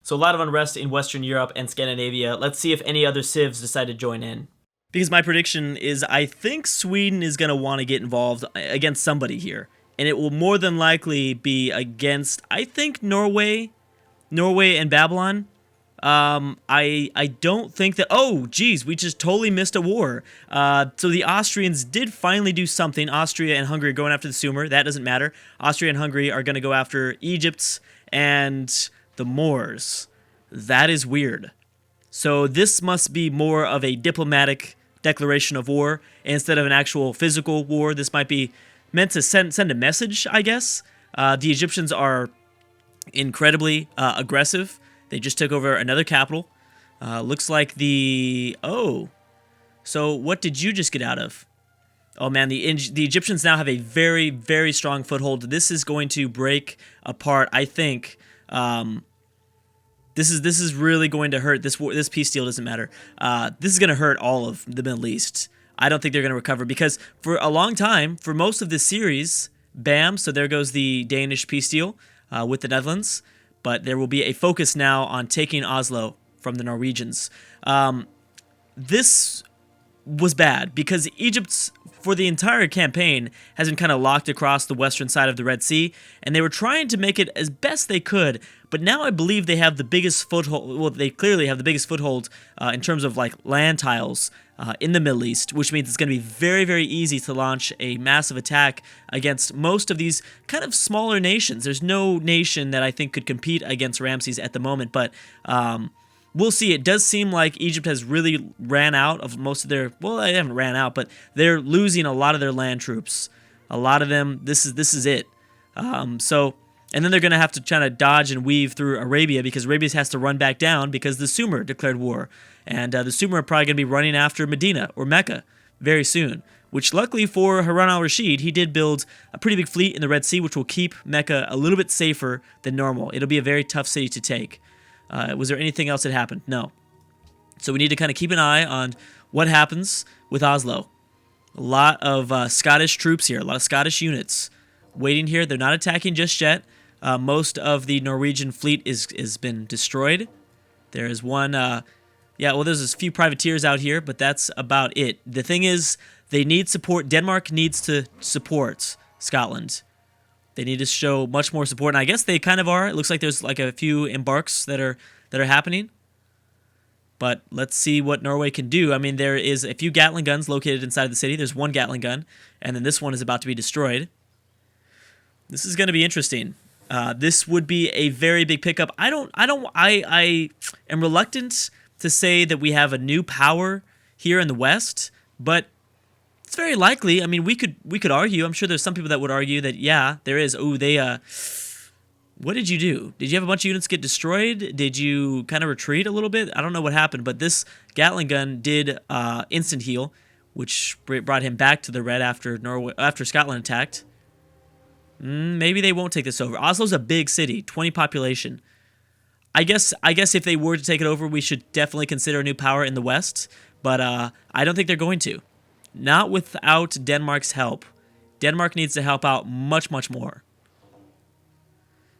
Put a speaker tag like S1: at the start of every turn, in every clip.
S1: So a lot of unrest in Western Europe and Scandinavia. Let's see if any other civs decide to join in. Because my prediction is I think Sweden is going to want to get involved against somebody here. And it will more than likely be against, I think, Norway and Babylon. I don't think that... Oh, geez, we just totally missed a war. So the Austrians did finally do something. Austria and Hungary are going after the Sumer. That doesn't matter. Austria and Hungary are going to go after Egypt and the Moors. That is weird. So this must be more of a diplomatic declaration of war instead of an actual physical war. This might be meant to send a message, I guess. The Egyptians are incredibly aggressive. They just took over another capital. Looks like the... Oh. So what did you just get out of? Oh, man, the Egyptians now have a very, very strong foothold. This is going to break apart, I think. This is really going to hurt. This peace deal doesn't matter. This is going to hurt all of the Middle East. I don't think they're going to recover because for a long time, for most of this series, bam, so there goes the Danish peace deal with the Netherlands. But there will be a focus now on taking Oslo from the Norwegians. This was bad because Egypt, for the entire campaign, has been kind of locked across the western side of the Red Sea, and they were trying to make it as best they could. But now I believe they have the biggest foothold. Well, they clearly have the biggest foothold in terms of like land tiles in the Middle East, which means it's going to be very, very easy to launch a massive attack against most of these kind of smaller nations. There's no nation that I think could compete against Ramses at the moment, but we'll see. It does seem like Egypt has really ran out of most of their... Well, they haven't ran out, but they're losing a lot of their land troops. A lot of them, this is it. And then they're going to have to try to dodge and weave through Arabia because Arabia has to run back down because the Sumer declared war. And the Sumer are probably going to be running after Medina or Mecca very soon, which luckily for Harun al-Rashid, he did build a pretty big fleet in the Red Sea, which will keep Mecca a little bit safer than normal. It'll be a very tough city to take. Was there anything else that happened? No. So we need to kind of keep an eye on what happens with Oslo. A lot of Scottish troops here, a lot of Scottish units waiting here. They're not attacking just yet. Most of the Norwegian fleet has been destroyed. There is one, there's a few privateers out here, but that's about it. The thing is, they need support. Denmark needs to support Scotland. They need to show much more support, and I guess they kind of are. It looks like there's like a few embarks that are happening. But let's see what Norway can do. I mean, there is a few Gatling guns located inside the city. There's one Gatling gun, and then this one is about to be destroyed. This is going to be interesting. This would be a very big pickup. I am reluctant to say that we have a new power here in the West, but it's very likely. I mean, we could argue. I'm sure there's some people that would argue that yeah, there is. Oh, what did you do? Did you have a bunch of units get destroyed? Did you kind of retreat a little bit? I don't know what happened, but this Gatling gun did instant heal, which brought him back to the red after Scotland attacked. Maybe they won't take this over. Oslo's a big city, 20 population. I guess if they were to take it over, we should definitely consider a new power in the West, but I don't think they're going to. Not without Denmark's help. Denmark needs to help out much, much more.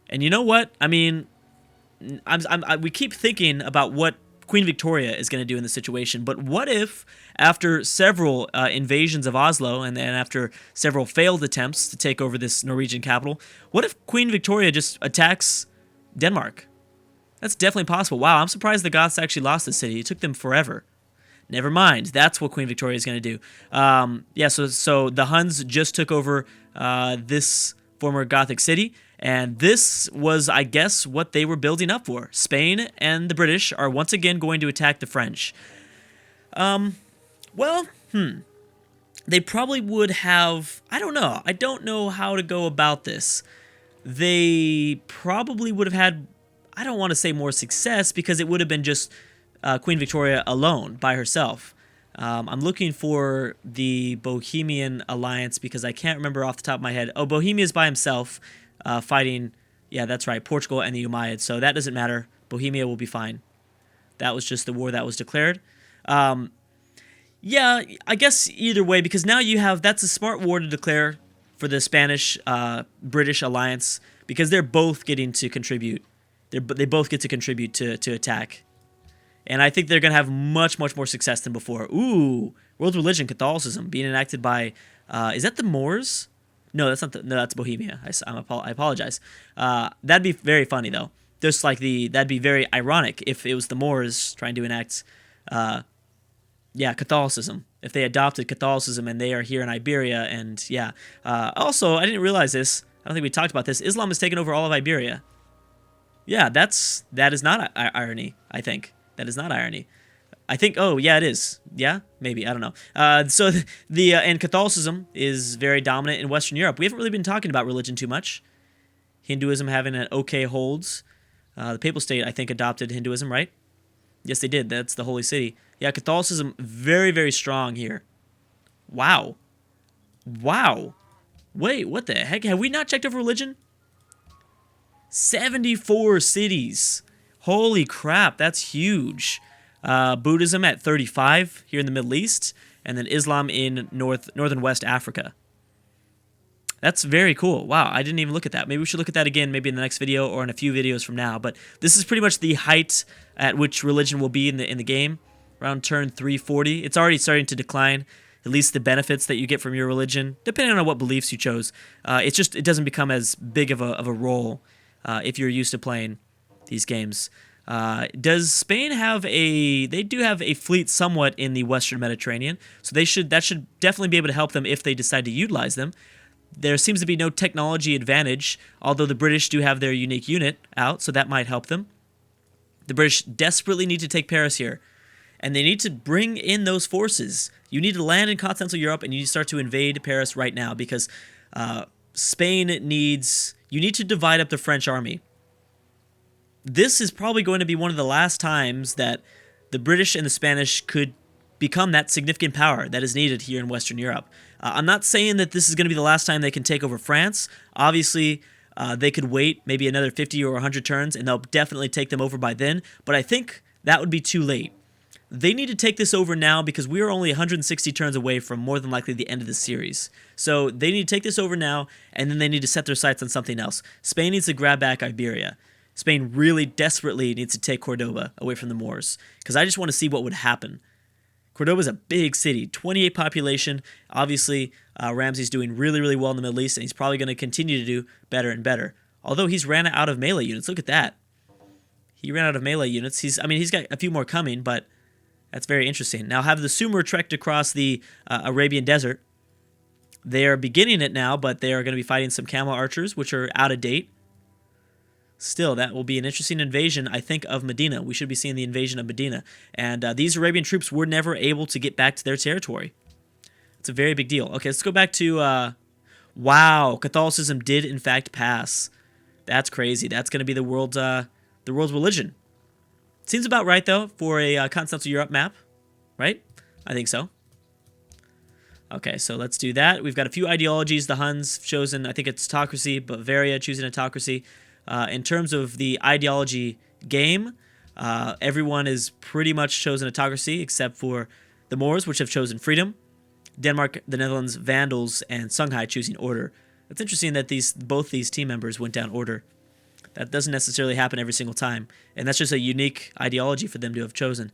S1: And you know what? I mean, we keep thinking about what Queen Victoria is going to do in this situation, but what if after several invasions of Oslo and then after several failed attempts to take over this Norwegian capital, what if Queen Victoria just attacks Denmark? That's definitely possible. Wow, I'm surprised the Goths actually lost this city. It took them forever. Never mind. That's what Queen Victoria is going to do. So the Huns just took over this former Gothic city, and this was, I guess, what they were building up for. Spain and the British are once again going to attack the French. They probably would have... I don't know. I don't know how to go about this. They probably would have had... I don't want to say more success because it would have been just Queen Victoria alone by herself. I'm looking for the Bohemian alliance because I can't remember off the top of my head. Oh, Bohemia is by himself fighting, yeah, that's right, Portugal and the Umayyad. So that doesn't matter. Bohemia will be fine. That was just the war that was declared. Yeah, I guess either way, because now you have, that's a smart war to declare for the Spanish-British alliance because they're both getting to contribute They both get to contribute to attack. And I think they're going to have much more success than before. Ooh, world religion, Catholicism, being enacted by, is that the Moors? No, that's not. No, that's Bohemia. I apologize. That'd be very funny though. Just like that'd be very ironic if it was the Moors trying to enact, Catholicism. If they adopted Catholicism and they are here in Iberia, and yeah. Also, I didn't realize this. I don't think we talked about this. Islam has taken over all of Iberia. Yeah, that is not irony. I think that is not irony. I think. Oh, yeah, it is. Yeah, maybe. I don't know. So and Catholicism is very dominant in Western Europe. We haven't really been talking about religion too much. Hinduism having an okay holds. The Papal State, I think, adopted Hinduism, right? Yes, they did. That's the Holy City. Yeah, Catholicism very strong here. Wow. Wait, what the heck? Have we not checked over religion? 74 cities. Holy crap, that's huge. Buddhism at 35 here in the Middle East, and then Islam in northern West Africa. That's very cool. Wow, I didn't even look at that. Maybe we should look at that again, maybe in the next video or in a few videos from now. But this is pretty much the height at which religion will be in the game, around turn 340. It's already starting to decline. At least the benefits that you get from your religion, depending on what beliefs you chose. It doesn't become as big of a role if you're used to playing these games. Does Spain have they do have a fleet somewhat in the Western Mediterranean, so that should definitely be able to help them if they decide to utilize them. There seems to be no technology advantage, although the British do have their unique unit out, so that might help them. The British desperately need to take Paris here, and they need to bring in those forces. You need to land in continental Europe, and you need to start to invade Paris right now, because Spain needs... You need to divide up the French army. This is probably going to be one of the last times that the British and the Spanish could become that significant power that is needed here in Western Europe. I'm not saying that this is going to be the last time they can take over France. Obviously, they could wait maybe another 50 or 100 turns, and they'll definitely take them over by then. But I think that would be too late. They need to take this over now because we are only 160 turns away from more than likely the end of the series. So they need to take this over now, and then they need to set their sights on something else. Spain needs to grab back Iberia. Spain really desperately needs to take Cordoba away from the Moors, because I just want to see what would happen. Cordoba is a big city, 28 population. Obviously, Ramsey's doing really well in the Middle East, and he's probably going to continue to do better and better. Although he's ran out of melee units. Look at that. He ran out of melee units. He's got a few more coming, but that's very interesting. Now, have the Sumer trekked across the Arabian Desert. They are beginning it now, but they are going to be fighting some camel archers, which are out of date. Still, that will be an interesting invasion, I think, of Medina. We should be seeing the invasion of Medina. And these Arabian troops were never able to get back to their territory. It's a very big deal. Okay, let's go back to... wow, Catholicism did, in fact, pass. That's crazy. That's going to be the world's religion. Seems about right, though, for a continental Europe map. Right? I think so. Okay, so let's do that. We've got a few ideologies. The Huns chosen, I think it's autocracy. Bavaria choosing autocracy. In terms of the ideology game, everyone is pretty much chosen autocracy except for the Moors, which have chosen freedom. Denmark, the Netherlands, Vandals, and Songhai choosing order. It's interesting that both these team members went down order. That doesn't necessarily happen every single time, and that's just a unique ideology for them to have chosen.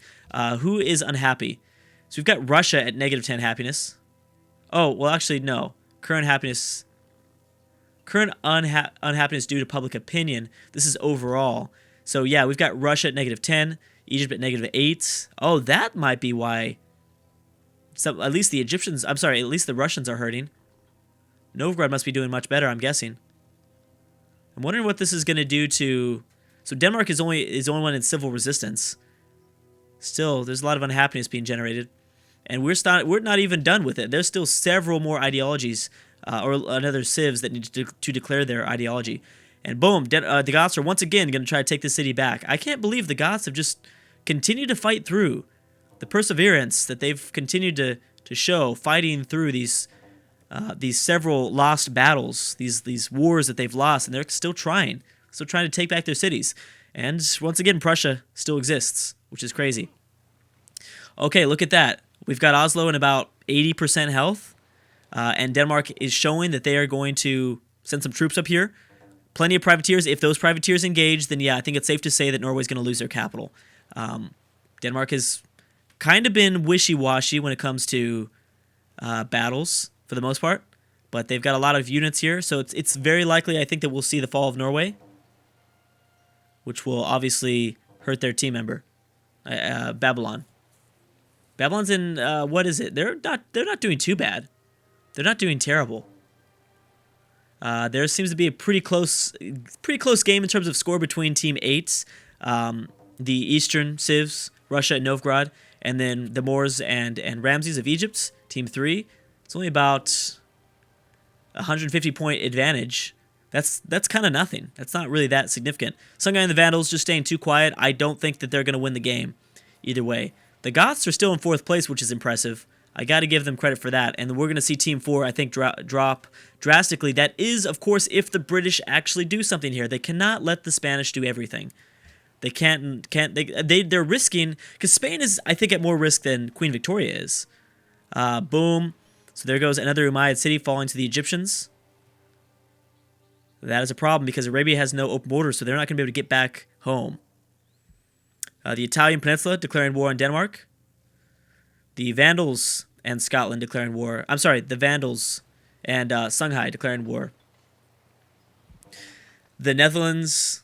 S1: Who is unhappy? So we've got Russia at -10 happiness. Oh, well, actually, no. Current unhappiness due to public opinion. This is overall. So yeah, we've got Russia at -10, Egypt at -8. Oh, that might be why. So at least the at least the Russians are hurting. Novgorod must be doing much better, I'm guessing. I'm wondering what this is going to do to... So Denmark is the only one in civil resistance. Still, there's a lot of unhappiness being generated. And we're not even done with it. There's still several more ideologies or another civs that need to declare their ideology. And boom, the Goths are once again going to try to take the city back. I can't believe the Goths have just continued to fight through. The perseverance that they've continued to show fighting through these several lost battles, these wars that they've lost, and they're still trying to take back their cities. And once again, Prussia still exists, which is crazy. Okay, look at that. We've got Oslo in about 80% health, and Denmark is showing that they are going to send some troops up here. plenty of privateers. If those privateers engage, then yeah, I think it's safe to say that Norway's going to lose their capital. Denmark has kind of been wishy-washy when it comes to battles for the most part, but they've got a lot of units here, so it's very likely, I think, that we'll see the fall of Norway, which will obviously hurt their team member, Babylon. Babylon's in what is it? They're not doing too bad. They're not doing terrible. There seems to be a pretty close game in terms of score between Team 8, the Eastern Civs, Russia and Novgorod, and then the Moors and Ramses of Egypt, Team 3. It's only about 150-point advantage. That's kind of nothing. That's not really that significant. Songhai and the Vandals just staying too quiet. I don't think that they're going to win the game either way. The Goths are still in 4th place, which is impressive. I got to give them credit for that. And we're going to see Team 4, I think, drop drastically. That is, of course, if the British actually do something here. They cannot let the Spanish do everything. They they're risking, because Spain is, I think, at more risk than Queen Victoria is. Boom. So there goes another Umayyad city falling to the Egyptians. That is a problem because Arabia has no open borders, so they're not going to be able to get back home. The Italian peninsula declaring war on Denmark. The Vandals and Scotland declaring war. I'm sorry, the Vandals and Songhai declaring war. The Netherlands.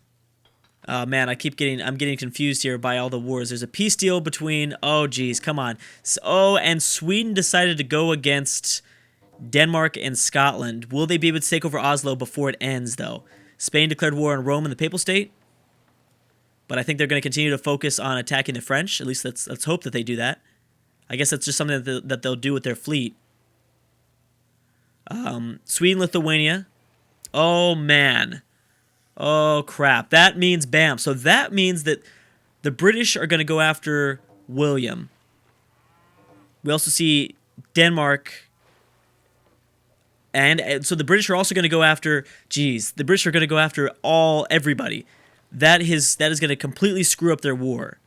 S1: Oh man, I'm getting confused here by all the wars. There's a peace deal between. Oh geez, come on. And Sweden decided to go against Denmark and Scotland. Will they be able to take over Oslo before it ends, though? Spain declared war on Rome and the Papal State. But I think they're going to continue to focus on attacking the French. At least let's hope that they do that. I guess that's just something that they'll do with their fleet. Sweden, Lithuania. Oh, man. Oh, crap. That means bam. So that means that the British are going to go after William. We also see Denmark. And so the British are also going to go after, the British are going to go after everybody. That is going to completely screw up their war.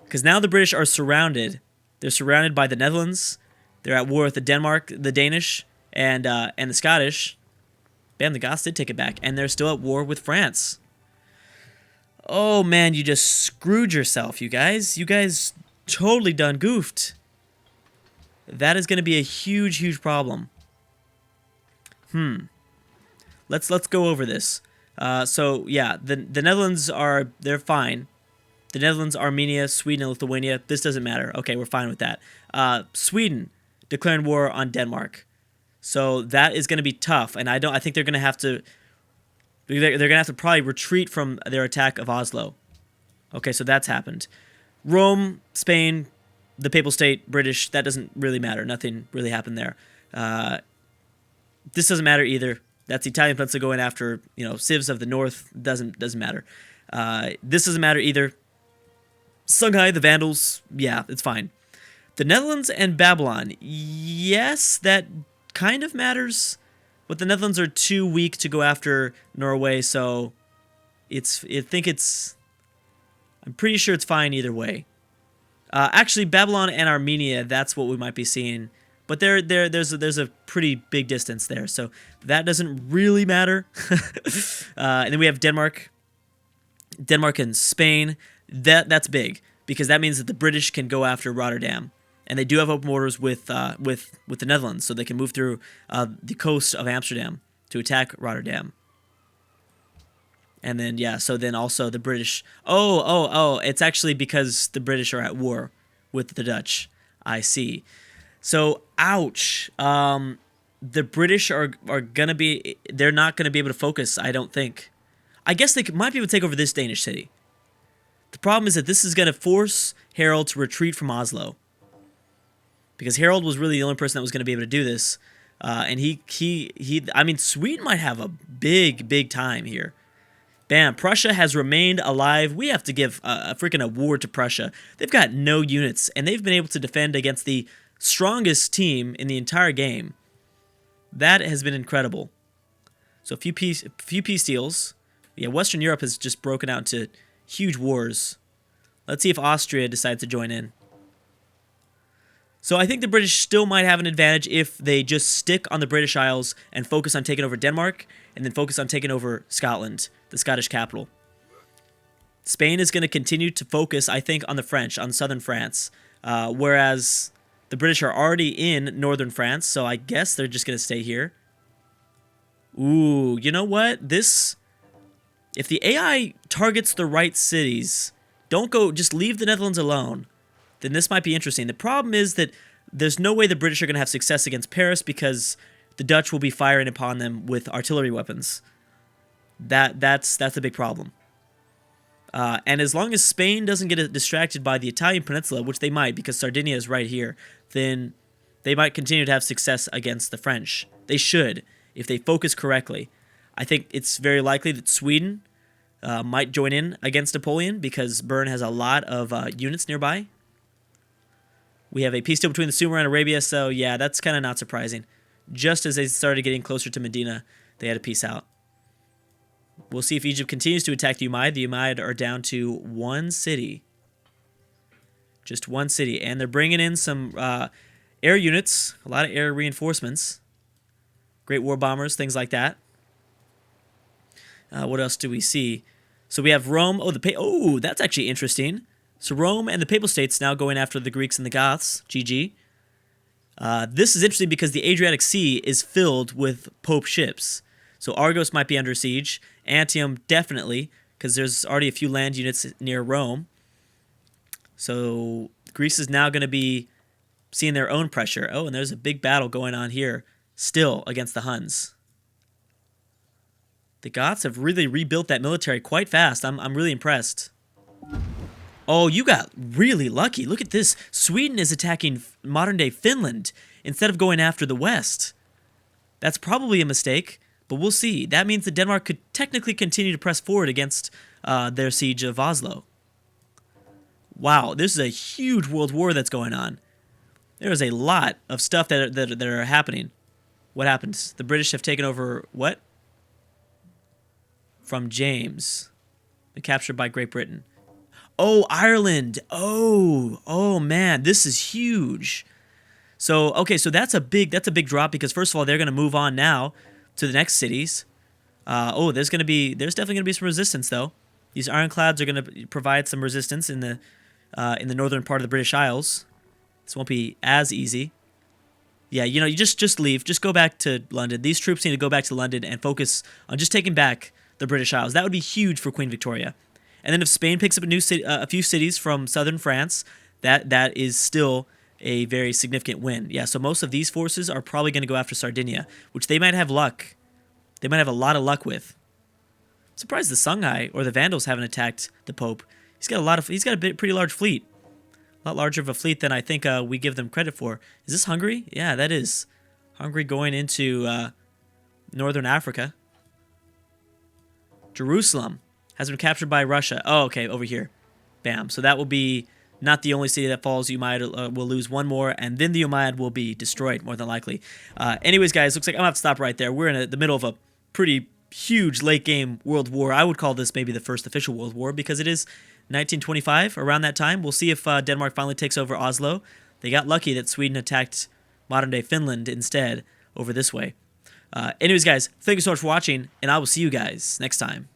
S1: Because now the British are surrounded. They're surrounded by the Netherlands. They're at war with the Danish, and the Scottish. Bam, the Goths did take it back. And they're still at war with France. Oh, man, you just screwed yourself, you guys. You guys totally done goofed. That is going to be a huge, huge problem. Let's go over this. So yeah, the Netherlands they're fine. The Netherlands, Armenia, Sweden, and Lithuania. This doesn't matter. Okay, we're fine with that. Sweden declaring war on Denmark. So that is going to be tough, and I think they're going to have to. They're going to have to probably retreat from their attack of Oslo. Okay, so that's happened. Rome, Spain, the Papal State, British. That doesn't really matter. Nothing really happened there. This doesn't matter either. That's the Italian peninsula going after, civs of the north. Doesn't matter. This doesn't matter either. Songhai, the Vandals, yeah, it's fine. The Netherlands and Babylon, yes, that kind of matters, but the Netherlands are too weak to go after Norway, so I'm pretty sure it's fine either way. Actually, Babylon and Armenia, that's what we might be seeing. But there's a pretty big distance there, so that doesn't really matter. And then we have Denmark and Spain. That's big because that means that the British can go after Rotterdam, and they do have open borders with the Netherlands, so they can move through the coast of Amsterdam to attack Rotterdam. And then so then also the British. Oh! It's actually because the British are at war with the Dutch. I see. So, ouch. The British are gonna be. They're not gonna be able to focus. I don't think. I guess they might be able to take over this Danish city. The problem is that this is gonna force Harold to retreat from Oslo, because Harold was really the only person that was gonna be able to do this. And I mean, Sweden might have a big time here. Bam, Prussia has remained alive. We have to give a freaking award to Prussia. They've got no units, and they've been able to defend against the strongest team in the entire game. That has been incredible. So a few peace deals. Yeah, Western Europe has just broken out into huge wars. Let's see if Austria decides to join in. So I think the British still might have an advantage if they just stick on the British Isles and focus on taking over Denmark, and then focus on taking over Scotland, the Scottish capital. Spain is going to continue to focus, I think, on the French, on southern France, whereas the British are already in northern France, so I guess they're just going to stay here. Ooh, you know what? This, if the AI targets the right cities, don't go, just leave the Netherlands alone, then this might be interesting. The problem is that there's no way the British are going to have success against Paris because the Dutch will be firing upon them with artillery weapons. That's a big problem. And as long as Spain doesn't get distracted by the Italian peninsula, which they might because Sardinia is right here, then they might continue to have success against the French. They should, if they focus correctly. I think it's very likely that Sweden might join in against Napoleon because Bern has a lot of units nearby. We have a peace deal between the Sumer and Arabia, so yeah, that's kind of not surprising. Just as they started getting closer to Medina, they had to peace out. We'll see if Egypt continues to attack the Umayyad. The Umayyad are down to one city. Just one city. And they're bringing in some air units, a lot of air reinforcements. Great war bombers, things like that. What else do we see? So we have Rome. Oh, that's actually interesting. So Rome and the Papal States now going after the Greeks and the Goths. GG. This is interesting because the Adriatic Sea is filled with Pope ships. So Argos might be under siege. Antium definitely, because there's already a few land units near Rome. So Greece is now going to be seeing their own pressure. Oh, and there's a big battle going on here still against the Huns. The Goths have really rebuilt that military quite fast. I'm really impressed. Oh, you got really lucky. Look at this. Sweden is attacking modern-day Finland instead of going after the West. That's probably a mistake, but we'll see. That means that Denmark could technically continue to press forward against their siege of Oslo. Wow, this is a huge world war that's going on. There is a lot of stuff that are happening. What happens? The British have taken over what? From James. Been captured by Great Britain. Oh, Ireland. Oh man, this is huge. So, okay, so that's a big drop because first of all, they're going to move on now to the next cities. There's definitely going to be some resistance though. These ironclads are going to provide some resistance in the northern part of the British Isles. This won't be as easy. Yeah, you just leave. Just go back to London. These troops need to go back to London and focus on just taking back the British Isles. That would be huge for Queen Victoria. And then if Spain picks up a few cities from southern France, that is still a very significant win. Yeah, so most of these forces are probably going to go after Sardinia, which they might have luck. They might have a lot of luck with. I'm surprised the Songhai or the Vandals haven't attacked the Pope. He's got a pretty large fleet. A lot larger of a fleet than I think we give them credit for. Is this Hungary? Yeah, that is. Hungary going into northern Africa. Jerusalem has been captured by Russia. Oh, okay, over here. Bam. So that will be not the only city that falls. Umayyad will lose one more, and then the Umayyad will be destroyed, more than likely. Anyways, guys, looks like I'm going to have to stop right there. We're in the middle of a pretty huge late-game world war. I would call this maybe the first official world war because it is 1925, around that time. We'll see if Denmark finally takes over Oslo. They got lucky that Sweden attacked modern-day Finland instead over this way. Anyways, guys, thank you so much for watching, and I will see you guys next time.